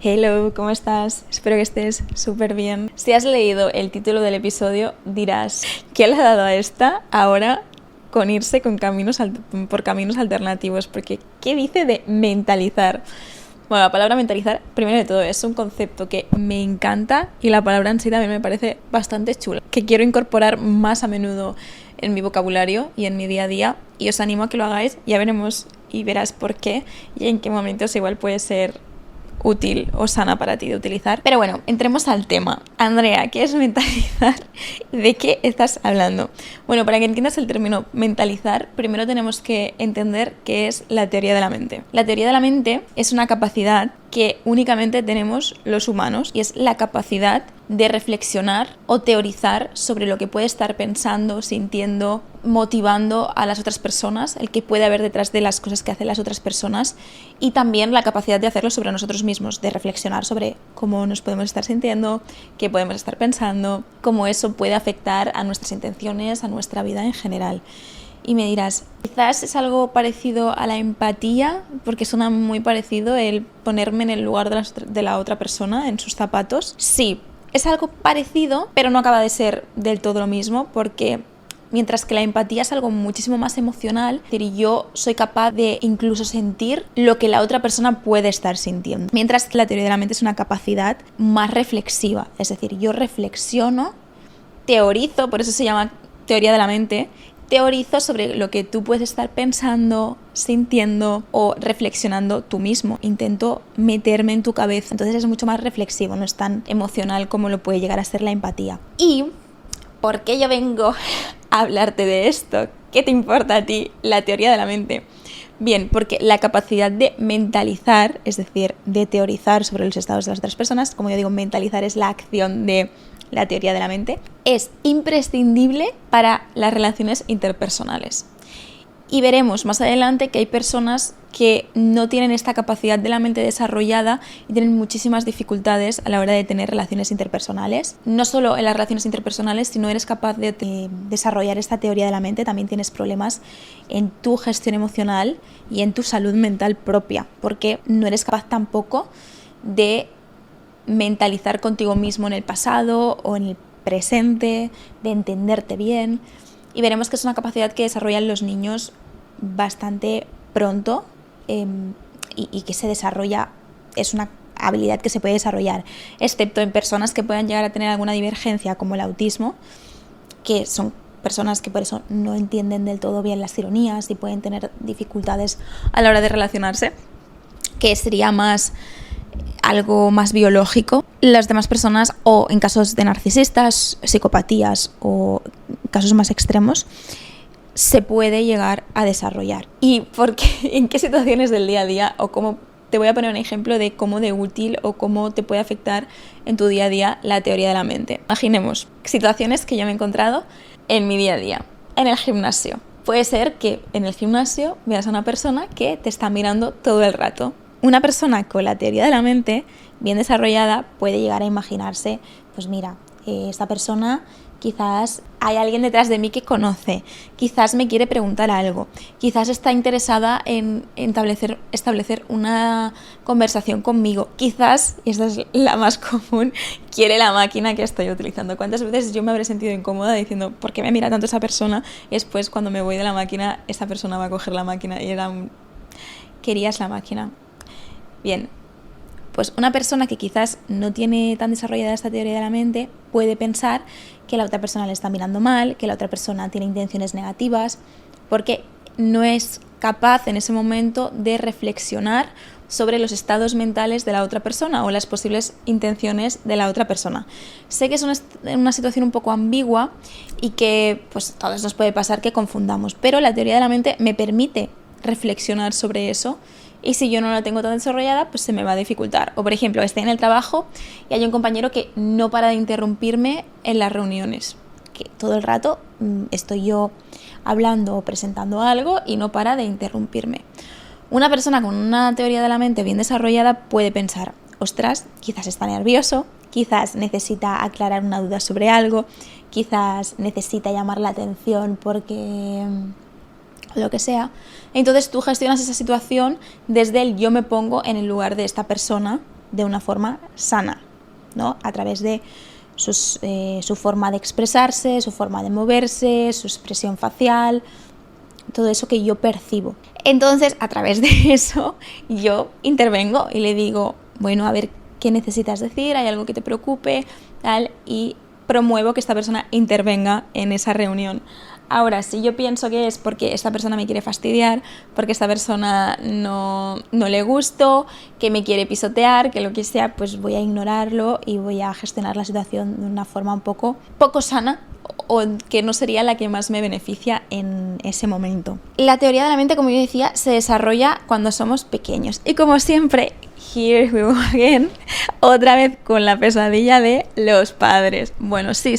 Hello, ¿cómo estás? Espero que estés súper bien. Si has leído el título del episodio, dirás, ¿qué le ha dado a esta ahora con irse por caminos alternativos? Porque, ¿qué dice de mentalizar? Bueno, la palabra mentalizar, primero de todo, es un concepto que me encanta y la palabra en sí también me parece bastante chula, que quiero incorporar más a menudo en mi vocabulario y en mi día a día, y os animo a que lo hagáis. Ya veremos y verás por qué y en qué momentos igual puede ser útil o sana para ti de utilizar. Pero bueno, entremos al tema. Andrea, ¿qué es mentalizar? ¿De qué estás hablando? Bueno, para que entiendas el término mentalizar, primero tenemos que entender qué es la teoría de la mente. La teoría de la mente es una capacidad que únicamente tenemos los humanos y es la capacidad de reflexionar o teorizar sobre lo que puede estar pensando, sintiendo, motivando a las otras personas, el que puede haber detrás de las cosas que hacen las otras personas, y también la capacidad de hacerlo sobre nosotros mismos, de reflexionar sobre cómo nos podemos estar sintiendo, qué podemos estar pensando, cómo eso puede afectar a nuestras intenciones, a nuestra vida en general. Y me dirás, quizás es algo parecido a la empatía, porque suena muy parecido el ponerme en el lugar de la otra persona, en sus zapatos. Sí, es algo parecido, pero no acaba de ser del todo lo mismo, porque mientras que la empatía es algo muchísimo más emocional, es decir, yo soy capaz de incluso sentir lo que la otra persona puede estar sintiendo. Mientras que la teoría de la mente es una capacidad más reflexiva, es decir, yo reflexiono, teorizo, por eso se llama teoría de la mente, teorizo sobre lo que tú puedes estar pensando, sintiendo o reflexionando tú mismo. Intento meterme en tu cabeza. Entonces es mucho más reflexivo, no es tan emocional como lo puede llegar a ser la empatía. ¿Y por qué yo vengo a hablarte de esto? ¿Qué te importa a ti la teoría de la mente? Bien, porque la capacidad de mentalizar, es decir, de teorizar sobre los estados de las otras personas, como yo digo, mentalizar es la acción de la teoría de la mente, es imprescindible para las relaciones interpersonales. Y veremos más adelante que hay personas que no tienen esta capacidad de la mente desarrollada y tienen muchísimas dificultades a la hora de tener relaciones interpersonales. No solo en las relaciones interpersonales, si no eres capaz de desarrollar esta teoría de la mente, también tienes problemas en tu gestión emocional y en tu salud mental propia, porque no eres capaz tampoco de mentalizar contigo mismo en el pasado o en el presente, de entenderte bien. Y veremos que es una capacidad que desarrollan los niños bastante pronto y que se desarrolla, es una habilidad que se puede desarrollar, excepto en personas que puedan llegar a tener alguna divergencia como el autismo, que son personas que por eso no entienden del todo bien las ironías y pueden tener dificultades a la hora de relacionarse, que sería más algo más biológico. Las demás personas, o en casos de narcisistas, psicopatías o casos más extremos, se puede llegar a desarrollar. ¿Y por qué? ¿En qué situaciones del día a día? O cómo te voy a poner un ejemplo de cómo de útil o cómo te puede afectar en tu día a día la teoría de la mente. Imaginemos situaciones que yo me he encontrado en mi día a día. En el gimnasio. Puede ser que en el gimnasio veas a una persona que te está mirando todo el rato. Una persona con la teoría de la mente bien desarrollada puede llegar a imaginarse, pues mira, esta persona quizás hay alguien detrás de mí que conoce, quizás me quiere preguntar algo, quizás está interesada en establecer una conversación conmigo, quizás, y esta es la más común, quiere la máquina que estoy utilizando. ¿Cuántas veces yo me habré sentido incómoda diciendo, ¿por qué me mira tanto esa persona? Y después cuando me voy de la máquina, esa persona va a coger la máquina y querías la máquina. Bien, pues una persona que quizás no tiene tan desarrollada esta teoría de la mente puede pensar que la otra persona le está mirando mal, que la otra persona tiene intenciones negativas, porque no es capaz en ese momento de reflexionar sobre los estados mentales de la otra persona o las posibles intenciones de la otra persona. Sé que es una situación un poco ambigua y que pues a todos nos puede pasar que confundamos, pero la teoría de la mente me permite reflexionar sobre eso. Y si yo no la tengo tan desarrollada, pues se me va a dificultar. O por ejemplo, estoy en el trabajo y hay un compañero que no para de interrumpirme en las reuniones. Que todo el rato estoy yo hablando o presentando algo y no para de interrumpirme. Una persona con una teoría de la mente bien desarrollada puede pensar, ostras, quizás está nervioso, quizás necesita aclarar una duda sobre algo, quizás necesita llamar la atención porque lo que sea. Entonces tú gestionas esa situación desde el yo me pongo en el lugar de esta persona de una forma sana, ¿no? A través de su forma de expresarse, su forma de moverse, su expresión facial, todo eso que yo percibo. Entonces, a través de eso, yo intervengo y le digo, bueno, a ver, ¿qué necesitas decir? ¿Hay algo que te preocupe? Tal, y promuevo que esta persona intervenga en esa reunión. Ahora, si yo pienso que es porque esta persona me quiere fastidiar, porque esta persona no le gusto, que me quiere pisotear, que lo que sea, pues voy a ignorarlo y voy a gestionar la situación de una forma un poco sana, o que no sería la que más me beneficia en ese momento. La teoría de la mente, como yo decía, se desarrolla cuando somos pequeños. Y como siempre, here we go again, otra vez con la pesadilla de los padres. Bueno, sí,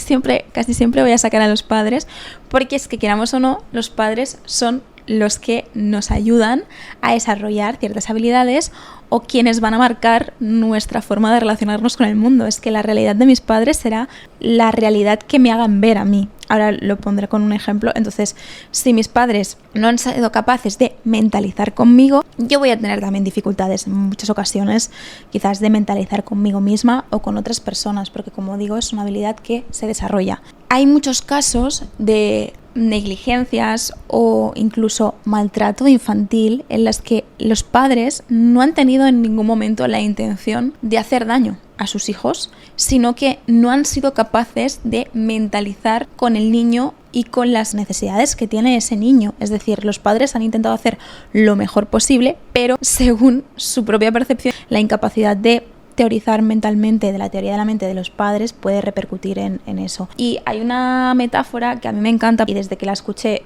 casi siempre voy a sacar a los padres, porque es que queramos o no, los padres son los que nos ayudan a desarrollar ciertas habilidades o quienes van a marcar nuestra forma de relacionarnos con el mundo. Es que la realidad de mis padres será la realidad que me hagan ver a mí. Ahora lo pondré con un ejemplo. Entonces, si mis padres no han sido capaces de mentalizar conmigo, yo voy a tener también dificultades en muchas ocasiones, quizás de mentalizar conmigo misma o con otras personas, porque como digo, es una habilidad que se desarrolla. Hay muchos casos de negligencias o incluso maltrato infantil en las que los padres no han tenido en ningún momento la intención de hacer daño a sus hijos, sino que no han sido capaces de mentalizar con el niño y con las necesidades que tiene ese niño. Es decir, los padres han intentado hacer lo mejor posible, pero según su propia percepción, la incapacidad de teorizar mentalmente de la teoría de la mente de los padres puede repercutir en eso. Y hay una metáfora que a mí me encanta y desde que la escuché,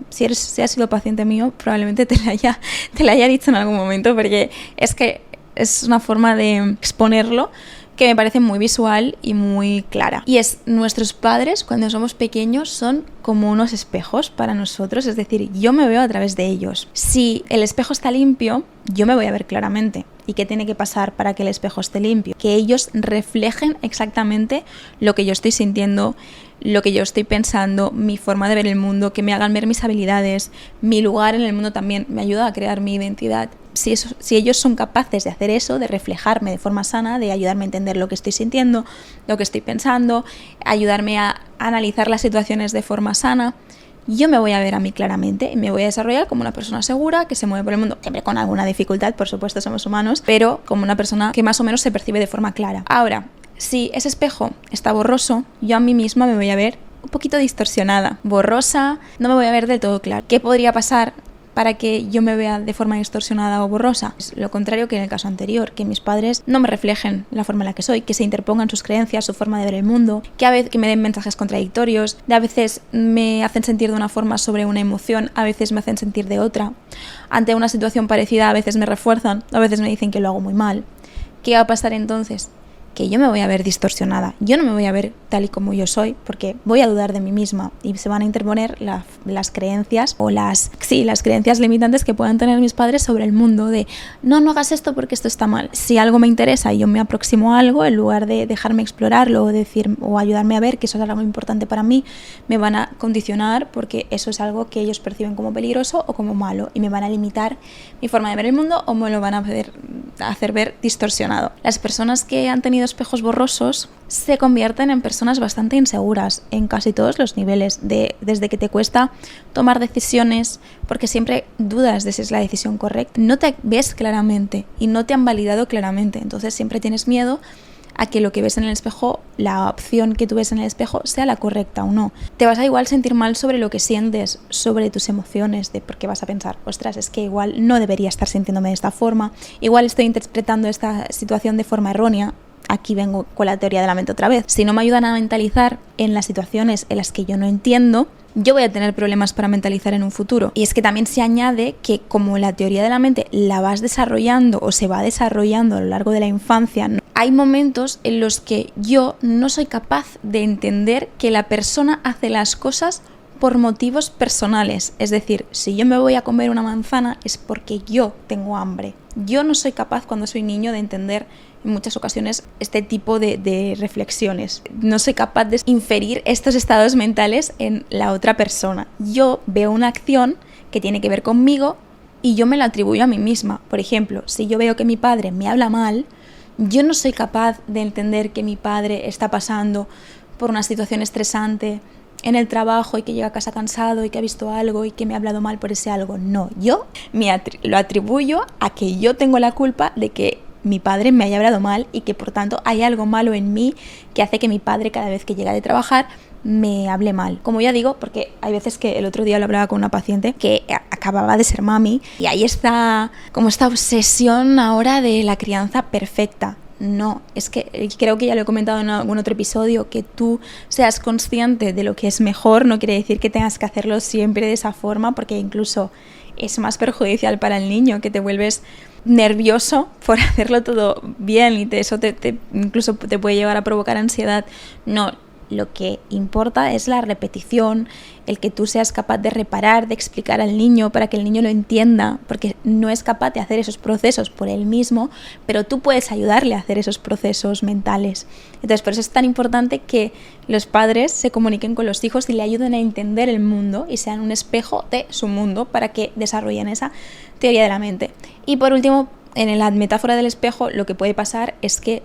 si has sido paciente mío, probablemente te la haya dicho en algún momento, porque es que es una forma de exponerlo que me parece muy visual y muy clara. Y es, nuestros padres cuando somos pequeños son como unos espejos para nosotros, es decir, yo me veo a través de ellos. Si el espejo está limpio, yo me voy a ver claramente. ¿Y qué tiene que pasar para que el espejo esté limpio? Que ellos reflejen exactamente lo que yo estoy sintiendo, lo que yo estoy pensando, mi forma de ver el mundo, que me hagan ver mis habilidades, mi lugar en el mundo también me ayuda a crear mi identidad. Si ellos son capaces de hacer eso, de reflejarme de forma sana, de ayudarme a entender lo que estoy sintiendo, lo que estoy pensando, ayudarme a analizar las situaciones de forma sana, yo me voy a ver a mí claramente y me voy a desarrollar como una persona segura que se mueve por el mundo, siempre con alguna dificultad, por supuesto somos humanos, pero como una persona que más o menos se percibe de forma clara. Ahora, si ese espejo está borroso, yo a mí misma me voy a ver un poquito distorsionada, borrosa, no me voy a ver del todo clara. ¿Qué podría pasar para que yo me vea de forma distorsionada o borrosa? Es lo contrario que en el caso anterior, que mis padres no me reflejen la forma en la que soy, que se interpongan sus creencias, su forma de ver el mundo, que a veces que me den mensajes contradictorios, a veces me hacen sentir de una forma sobre una emoción, a veces me hacen sentir de otra. Ante una situación parecida a veces me refuerzan, a veces me dicen que lo hago muy mal. ¿Qué va a pasar entonces? Que yo me voy a ver distorsionada, yo no me voy a ver tal y como yo soy, porque voy a dudar de mí misma y se van a interponer las creencias o las creencias limitantes que puedan tener mis padres sobre el mundo, de no hagas esto porque esto está mal. Si algo me interesa y yo me aproximo a algo, en lugar de dejarme explorarlo o ayudarme a ver que eso es algo importante para mí, me van a condicionar porque eso es algo que ellos perciben como peligroso o como malo y me van a limitar mi forma de ver el mundo o me lo van a hacer ver distorsionado. Las personas que han tenido espejos borrosos se convierten en personas bastante inseguras en casi todos los niveles, desde que te cuesta tomar decisiones porque siempre dudas de si es la decisión correcta, no te ves claramente y no te han validado claramente, entonces siempre tienes miedo a que lo que ves en el espejo, la opción que tú ves en el espejo sea la correcta o no. Te vas a igual sentir mal sobre lo que sientes, sobre tus emociones, porque vas a pensar, ostras, es que igual no debería estar sintiéndome de esta forma, igual estoy interpretando esta situación de forma errónea. Aquí vengo con la teoría de la mente otra vez. Si no me ayudan a mentalizar en las situaciones en las que yo no entiendo, yo voy a tener problemas para mentalizar en un futuro. Y es que también se añade que como la teoría de la mente la vas desarrollando o se va desarrollando a lo largo de la infancia, hay momentos en los que yo no soy capaz de entender que la persona hace las cosas por motivos personales. Es decir, si yo me voy a comer una manzana es porque yo tengo hambre. Yo no soy capaz cuando soy niño de entender en muchas ocasiones este tipo de reflexiones. No soy capaz de inferir estos estados mentales en la otra persona. Yo veo una acción que tiene que ver conmigo y yo me la atribuyo a mí misma. Por ejemplo, si yo veo que mi padre me habla mal, yo no soy capaz de entender que mi padre está pasando por una situación estresante en el trabajo y que llega a casa cansado y que ha visto algo y que me ha hablado mal por ese algo. No, yo lo atribuyo a que yo tengo la culpa de que mi padre me haya hablado mal y que por tanto hay algo malo en mí que hace que mi padre cada vez que llega de trabajar me hable mal. Como ya digo, porque hay veces que el otro día lo hablaba con una paciente que acababa de ser mami y ahí está como esta obsesión ahora de la crianza perfecta. No, es que creo que ya lo he comentado en algún otro episodio, que tú seas consciente de lo que es mejor no quiere decir que tengas que hacerlo siempre de esa forma, porque incluso es más perjudicial para el niño, que te vuelves nervioso por hacerlo todo bien y eso incluso te puede llevar a provocar ansiedad. No, lo que importa es la repetición, el que tú seas capaz de reparar, de explicar al niño para que el niño lo entienda, porque no es capaz de hacer esos procesos por él mismo, pero tú puedes ayudarle a hacer esos procesos mentales. Entonces, por eso es tan importante que los padres se comuniquen con los hijos y le ayuden a entender el mundo y sean un espejo de su mundo para que desarrollen esa teoría de la mente. Y por último, en la metáfora del espejo, lo que puede pasar es que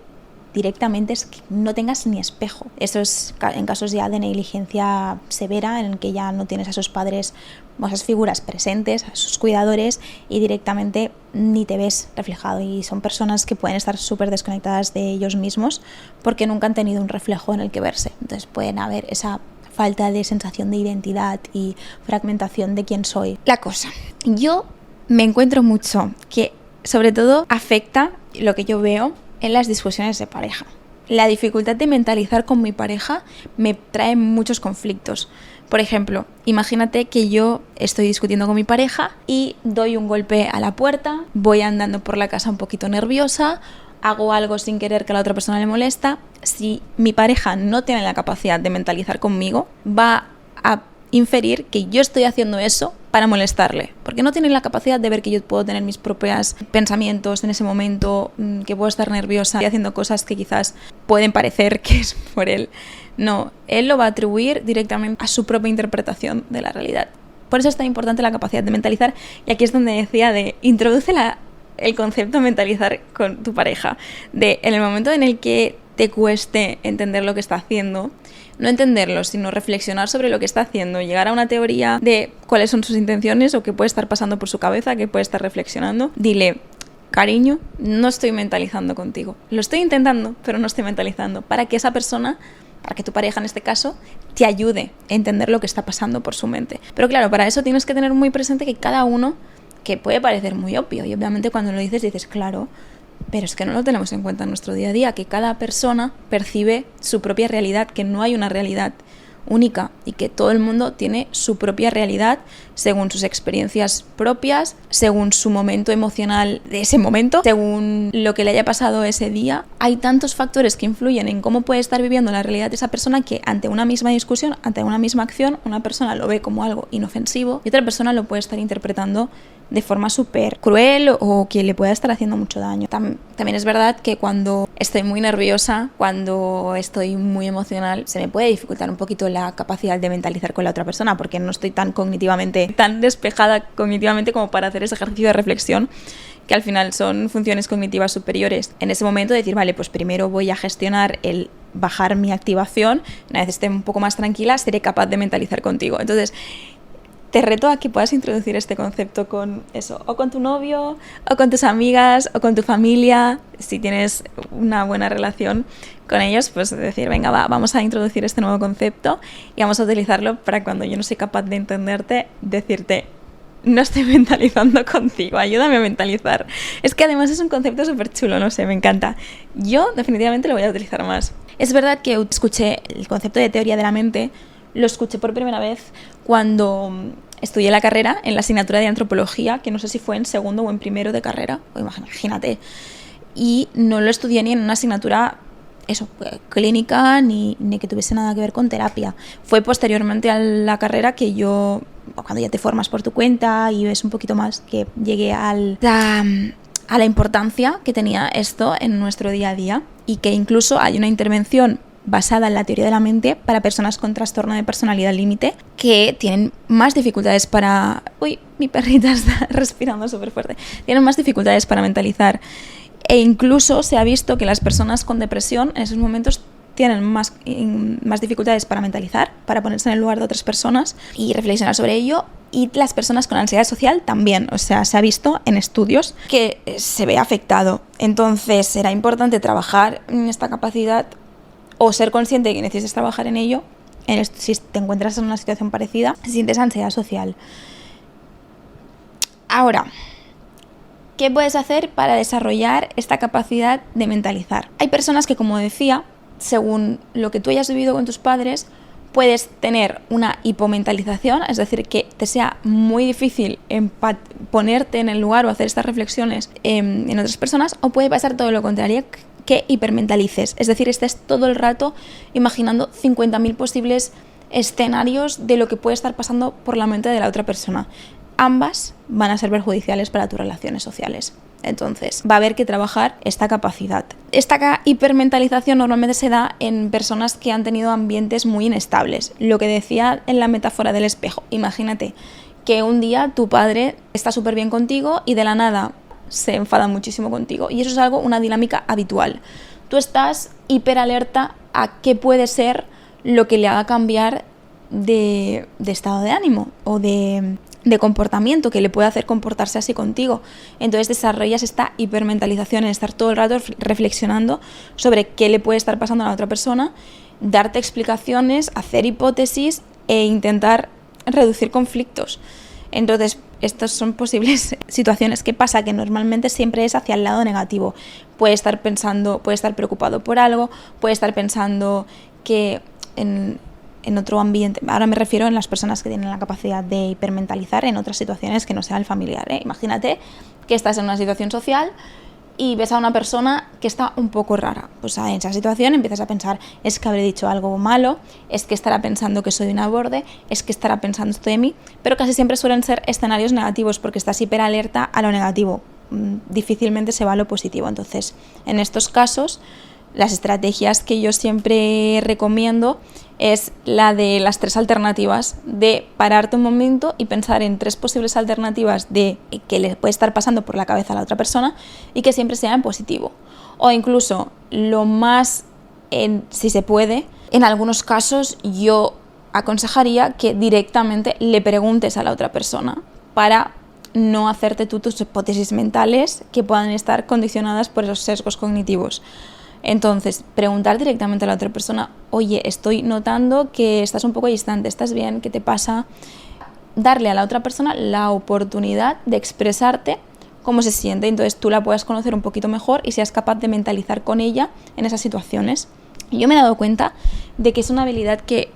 directamente es que no tengas ni espejo. Eso es en casos ya de negligencia severa, en el que ya no tienes a esos padres o esas figuras presentes, a sus cuidadores, y directamente ni te ves reflejado. Y son personas que pueden estar súper desconectadas de ellos mismos porque nunca han tenido un reflejo en el que verse. Entonces pueden haber esa falta de sensación de identidad y fragmentación de quién soy. La cosa, yo me encuentro mucho que sobre todo afecta lo que yo veo en las discusiones de pareja. La dificultad de mentalizar con mi pareja me trae muchos conflictos. Por ejemplo, imagínate que yo estoy discutiendo con mi pareja y doy un golpe a la puerta, voy andando por la casa un poquito nerviosa, hago algo sin querer que a la otra persona le molesta. Si mi pareja no tiene la capacidad de mentalizar conmigo, va a inferir que yo estoy haciendo eso para molestarle, porque no tiene la capacidad de ver que yo puedo tener mis propios pensamientos en ese momento, que puedo estar nerviosa y haciendo cosas que quizás pueden parecer que es por él. No, él lo va a atribuir directamente a su propia interpretación de la realidad. Por eso es tan importante la capacidad de mentalizar, y aquí es donde decía de introduce el concepto de mentalizar con tu pareja, de en el momento en el que te cueste entender lo que está haciendo, no entenderlo, sino reflexionar sobre lo que está haciendo, llegar a una teoría de cuáles son sus intenciones o qué puede estar pasando por su cabeza, qué puede estar reflexionando. Dile, cariño, no estoy mentalizando contigo. Lo estoy intentando, pero no estoy mentalizando. Para que esa persona, para que tu pareja en este caso, te ayude a entender lo que está pasando por su mente. Pero claro, para eso tienes que tener muy presente que cada uno, que puede parecer muy obvio, y obviamente cuando lo dices, claro, pero es que no lo tenemos en cuenta en nuestro día a día, que cada persona percibe su propia realidad, que no hay una realidad única y que todo el mundo tiene su propia realidad según sus experiencias propias, según su momento emocional de ese momento, según lo que le haya pasado ese día. Hay tantos factores que influyen en cómo puede estar viviendo la realidad de esa persona, que ante una misma discusión, ante una misma acción, una persona lo ve como algo inofensivo y otra persona lo puede estar interpretando de forma súper cruel o que le pueda estar haciendo mucho daño. También es verdad que cuando estoy muy nerviosa, cuando estoy muy emocional, se me puede dificultar un poquito la capacidad de mentalizar con la otra persona, porque no estoy tan despejada cognitivamente como para hacer ese ejercicio de reflexión, que al final son funciones cognitivas superiores. En ese momento decir, vale, pues primero voy a gestionar el bajar mi activación, una vez esté un poco más tranquila, seré capaz de mentalizar contigo. Entonces, te reto a que puedas introducir este concepto con eso, o con tu novio, o con tus amigas, o con tu familia. Si tienes una buena relación con ellos, pues decir, venga, vamos a introducir este nuevo concepto y vamos a utilizarlo para cuando yo no soy capaz de entenderte, decirte, no estoy mentalizando contigo, ayúdame a mentalizar. Es que además es un concepto súper chulo, no sé, me encanta. Yo definitivamente lo voy a utilizar más. Es verdad que escuché el concepto de teoría de la mente, lo escuché por primera vez cuando estudié la carrera en la asignatura de antropología, que no sé si fue en segundo o en primero de carrera, o imagínate, y no lo estudié ni en una asignatura clínica ni que tuviese nada que ver con terapia. Fue posteriormente a la carrera que yo, cuando ya te formas por tu cuenta y ves un poquito más, que llegué a la importancia que tenía esto en nuestro día a día, y que incluso hay una intervención basada en la teoría de la mente para personas con trastorno de personalidad límite que tienen más dificultades para... Uy, mi perrita está respirando súper fuerte. Tienen más dificultades para mentalizar. E incluso se ha visto que las personas con depresión en esos momentos tienen más dificultades para mentalizar, para ponerse en el lugar de otras personas y reflexionar sobre ello. Y las personas con ansiedad social también, o sea, se ha visto en estudios que se ve afectado. Entonces será importante trabajar en esta capacidad o ser consciente de que necesitas trabajar en ello. Si te encuentras en una situación parecida, si sientes ansiedad social. Ahora, ¿qué puedes hacer para desarrollar esta capacidad de mentalizar? Hay personas que, como decía, según lo que tú hayas vivido con tus padres, puedes tener una hipomentalización, es decir, que te sea muy difícil ponerte en el lugar o hacer estas reflexiones en otras personas, o puede pasar todo lo contrario, que hipermentalices, es decir, estés todo el rato imaginando 50.000 posibles escenarios de lo que puede estar pasando por la mente de la otra persona. Ambas van a ser perjudiciales para tus relaciones sociales. Entonces, va a haber que trabajar esta capacidad. Esta hipermentalización normalmente se da en personas que han tenido ambientes muy inestables. Lo que decía en la metáfora del espejo. Imagínate que un día tu padre está súper bien contigo y de la nada se enfada muchísimo contigo. Y eso es una dinámica habitual. Tú estás hiperalerta a qué puede ser lo que le haga cambiar de estado de ánimo o de comportamiento que le puede hacer comportarse así contigo. Entonces desarrollas esta hipermentalización en estar todo el rato reflexionando sobre qué le puede estar pasando a la otra persona, darte explicaciones, hacer hipótesis e intentar reducir conflictos. Entonces, estas son posibles situaciones. ¿Qué pasa? Que normalmente siempre es hacia el lado negativo. Puede estar preocupado por algo, puede estar pensando que en otro ambiente, ahora me refiero en las personas que tienen la capacidad de hipermentalizar en otras situaciones que no sea el familiar, ¿eh? Imagínate que estás en una situación social y ves a una persona que está un poco rara. Pues en esa situación empiezas a pensar, es que habré dicho algo malo, es que estará pensando que soy una borde, es que estará pensando esto de mí, pero casi siempre suelen ser escenarios negativos porque estás hiperalerta a lo negativo. Difícilmente se va a lo positivo. Entonces, en estos casos, las estrategias que yo siempre recomiendo es la de las 3 alternativas, de pararte un momento y pensar en 3 posibles alternativas de que le puede estar pasando por la cabeza a la otra persona y que siempre sea en positivo. O incluso, si se puede, en algunos casos yo aconsejaría que directamente le preguntes a la otra persona para no hacerte tú tus hipótesis mentales que puedan estar condicionadas por esos sesgos cognitivos. Entonces, preguntar directamente a la otra persona, oye, estoy notando que estás un poco distante, ¿estás bien? ¿Qué te pasa? Darle a la otra persona la oportunidad de expresarte cómo se siente, entonces tú la puedas conocer un poquito mejor y seas capaz de mentalizar con ella en esas situaciones. Yo me he dado cuenta de que es una habilidad que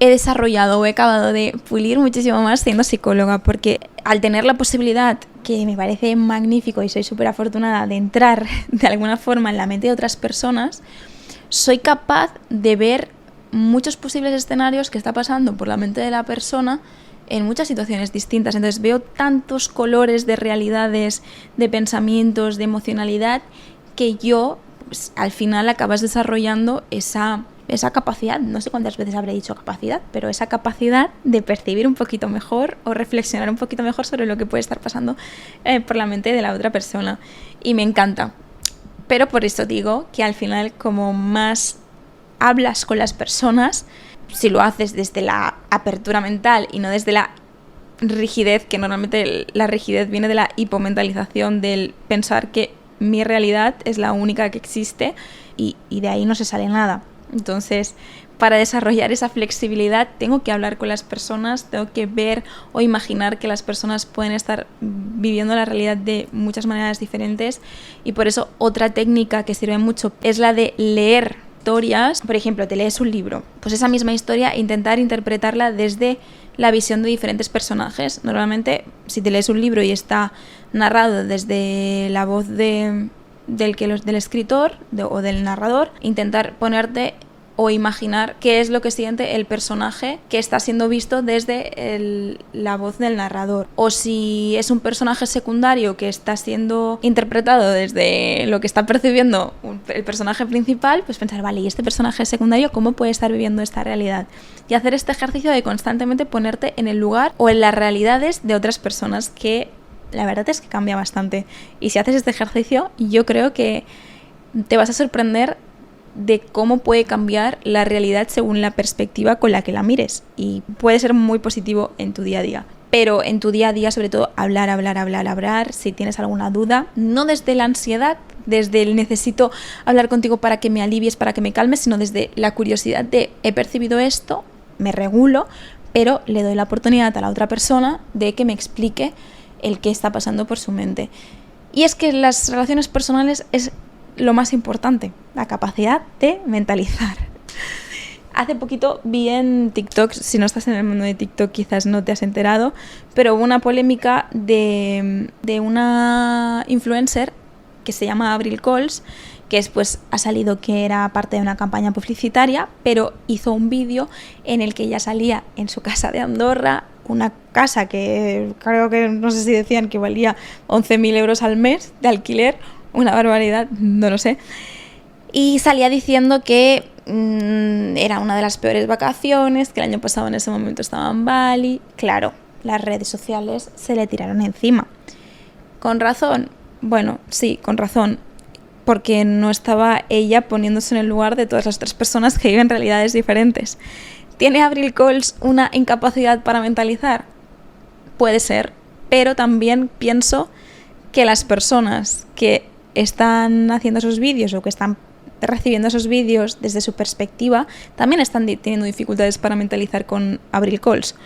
he desarrollado o he acabado de pulir muchísimo más siendo psicóloga, porque al tener la posibilidad, que me parece magnífico y soy súper afortunada, de entrar de alguna forma en la mente de otras personas, soy capaz de ver muchos posibles escenarios que está pasando por la mente de la persona en muchas situaciones distintas. Entonces veo tantos colores de realidades, de pensamientos, de emocionalidad, que yo pues, al final acabas desarrollando esa capacidad, no sé cuántas veces habré dicho capacidad, pero esa capacidad de percibir un poquito mejor o reflexionar un poquito mejor sobre lo que puede estar pasando por la mente de la otra persona. Y me encanta. Pero por eso digo que al final, como más hablas con las personas, si lo haces desde la apertura mental y no desde la rigidez, que normalmente la rigidez viene de la hipomentalización, del pensar que mi realidad es la única que existe y de ahí no se sale nada. Entonces, para desarrollar esa flexibilidad tengo que hablar con las personas, tengo que ver o imaginar que las personas pueden estar viviendo la realidad de muchas maneras diferentes, y por eso otra técnica que sirve mucho es la de leer historias. Por ejemplo, te lees un libro, pues esa misma historia intentar interpretarla desde la visión de diferentes personajes. Normalmente, si te lees un libro y está narrado desde la voz del escritor o del narrador, intentar ponerte o imaginar qué es lo que siente el personaje que está siendo visto desde la voz del narrador. O si es un personaje secundario que está siendo interpretado desde lo que está percibiendo el personaje principal, pues pensar, vale, ¿y este personaje secundario cómo puede estar viviendo esta realidad? Y hacer este ejercicio de constantemente ponerte en el lugar o en las realidades de otras personas que la verdad es que cambia bastante. Y si haces este ejercicio, yo creo que te vas a sorprender de cómo puede cambiar la realidad según la perspectiva con la que la mires. Y puede ser muy positivo en tu día a día. Pero en tu día a día, sobre todo, hablar. Si tienes alguna duda, no desde la ansiedad, desde el necesito hablar contigo para que me alivies, para que me calmes, sino desde la curiosidad de he percibido esto, me regulo, pero le doy la oportunidad a la otra persona de que me explique el qué está pasando por su mente. Y es que las relaciones personales es lo más importante, la capacidad de mentalizar. Hace poquito vi en TikTok, si no estás en el mundo de TikTok quizás no te has enterado, pero hubo una polémica de una influencer que se llama Avril Cols, que después ha salido que era parte de una campaña publicitaria, pero hizo un vídeo en el que ella salía en su casa de Andorra, una casa que creo que no sé si decían que valía 11.000 euros al mes de alquiler, una barbaridad, no lo sé, y salía diciendo que era una de las peores vacaciones, que el año pasado en ese momento estaba en Bali. Claro, las redes sociales se le tiraron encima. ¿Con razón? Bueno, sí, con razón, porque no estaba ella poniéndose en el lugar de todas las otras personas que viven realidades diferentes. ¿Tiene Avril Cols una incapacidad para mentalizar? Puede ser, pero también pienso que las personas que están haciendo esos vídeos o que están recibiendo esos vídeos desde su perspectiva también están teniendo dificultades para mentalizar con Avril Cols.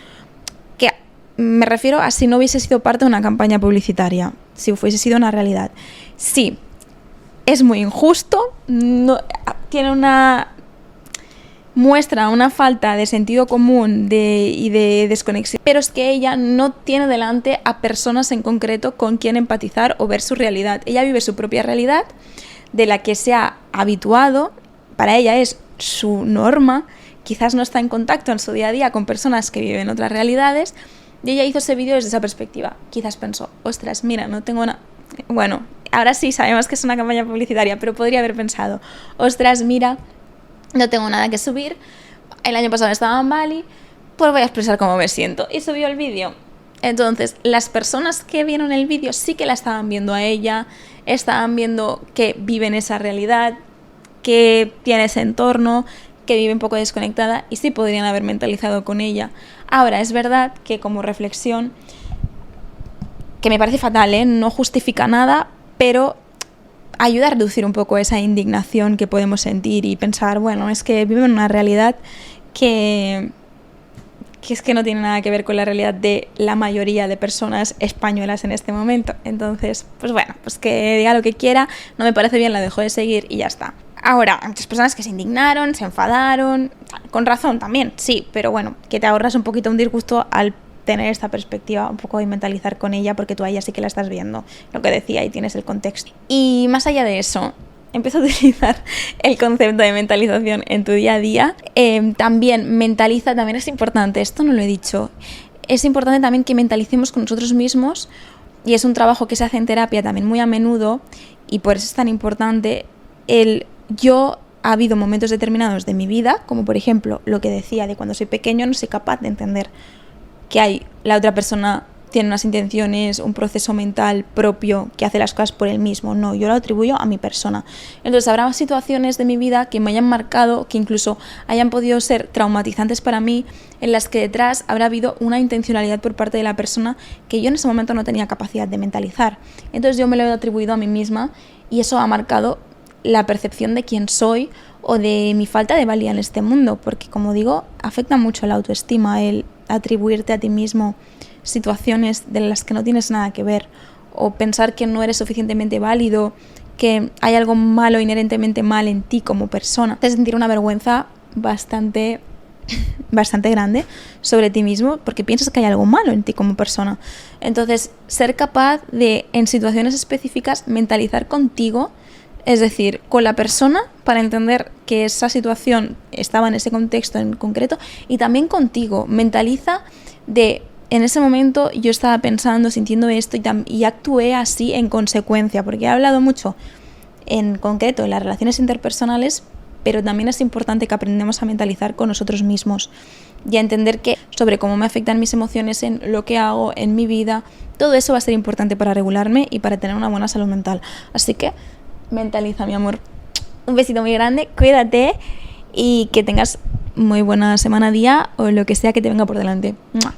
Que me refiero a si no hubiese sido parte de una campaña publicitaria, si hubiese sido una realidad. Sí, es muy injusto, tiene muestra una falta de sentido común y de desconexión, pero es que ella no tiene delante a personas en concreto con quien empatizar o ver su realidad. Ella vive su propia realidad, de la que se ha habituado, para ella es su norma, quizás no está en contacto en su día a día con personas que viven otras realidades, y ella hizo ese vídeo desde esa perspectiva. Quizás pensó, ostras, mira, no tengo nada... Bueno, ahora sí sabemos que es una campaña publicitaria, pero podría haber pensado, ostras, mira, no tengo nada que subir, el año pasado estaba en Bali, pues voy a expresar cómo me siento, y subió el vídeo. Entonces, las personas que vieron el vídeo sí que la estaban viendo a ella, estaban viendo que vive en esa realidad, que tiene ese entorno, que vive un poco desconectada y sí podrían haber mentalizado con ella. Ahora, es verdad que como reflexión, que me parece fatal, no justifica nada, pero ayuda a reducir un poco esa indignación que podemos sentir y pensar, bueno, es que vive en una realidad que es que no tiene nada que ver con la realidad de la mayoría de personas españolas en este momento. Entonces, pues bueno, pues que diga lo que quiera, no me parece bien, la dejo de seguir y ya está. Ahora, hay muchas personas que se indignaron, se enfadaron, con razón también, sí, pero bueno, que te ahorras un poquito un disgusto al tener esta perspectiva un poco y mentalizar con ella, porque tú a ella sí que la estás viendo, lo que decía, y tienes el contexto. Y más allá de eso, empieza a utilizar el concepto de mentalización en tu día a día. También mentaliza, también es importante, esto no lo he dicho, es importante también que mentalicemos con nosotros mismos, y es un trabajo que se hace en terapia también muy a menudo, y por eso es tan importante ha habido momentos determinados de mi vida, como por ejemplo lo que decía de cuando soy pequeño, no soy capaz de entender que la otra persona tiene unas intenciones, un proceso mental propio que hace las cosas por él mismo. No, yo lo atribuyo a mi persona. Entonces habrá situaciones de mi vida que me hayan marcado, que incluso hayan podido ser traumatizantes para mí, en las que detrás habrá habido una intencionalidad por parte de la persona que yo en ese momento no tenía capacidad de mentalizar. Entonces yo me lo he atribuido a mí misma y eso ha marcado la percepción de quién soy o de mi falta de valía en este mundo, porque como digo, afecta mucho la autoestima, el atribuirte a ti mismo situaciones de las que no tienes nada que ver, o pensar que no eres suficientemente válido, que hay algo malo, inherentemente mal en ti como persona. Te sentir una vergüenza bastante grande sobre ti mismo, porque piensas que hay algo malo en ti como persona. Entonces, ser capaz de, en situaciones específicas, mentalizar contigo, es decir, con la persona, para entender que esa situación estaba en ese contexto en concreto, y también contigo. Mentaliza de, en ese momento yo estaba pensando, sintiendo esto y actué así en consecuencia, porque he hablado mucho en concreto en las relaciones interpersonales, pero también es importante que aprendamos a mentalizar con nosotros mismos y a entender que sobre cómo me afectan mis emociones en lo que hago, en mi vida, todo eso va a ser importante para regularme y para tener una buena salud mental. Así que mentaliza, mi amor. Un besito muy grande, cuídate y que tengas muy buena semana, día o lo que sea que te venga por delante. ¡Mua!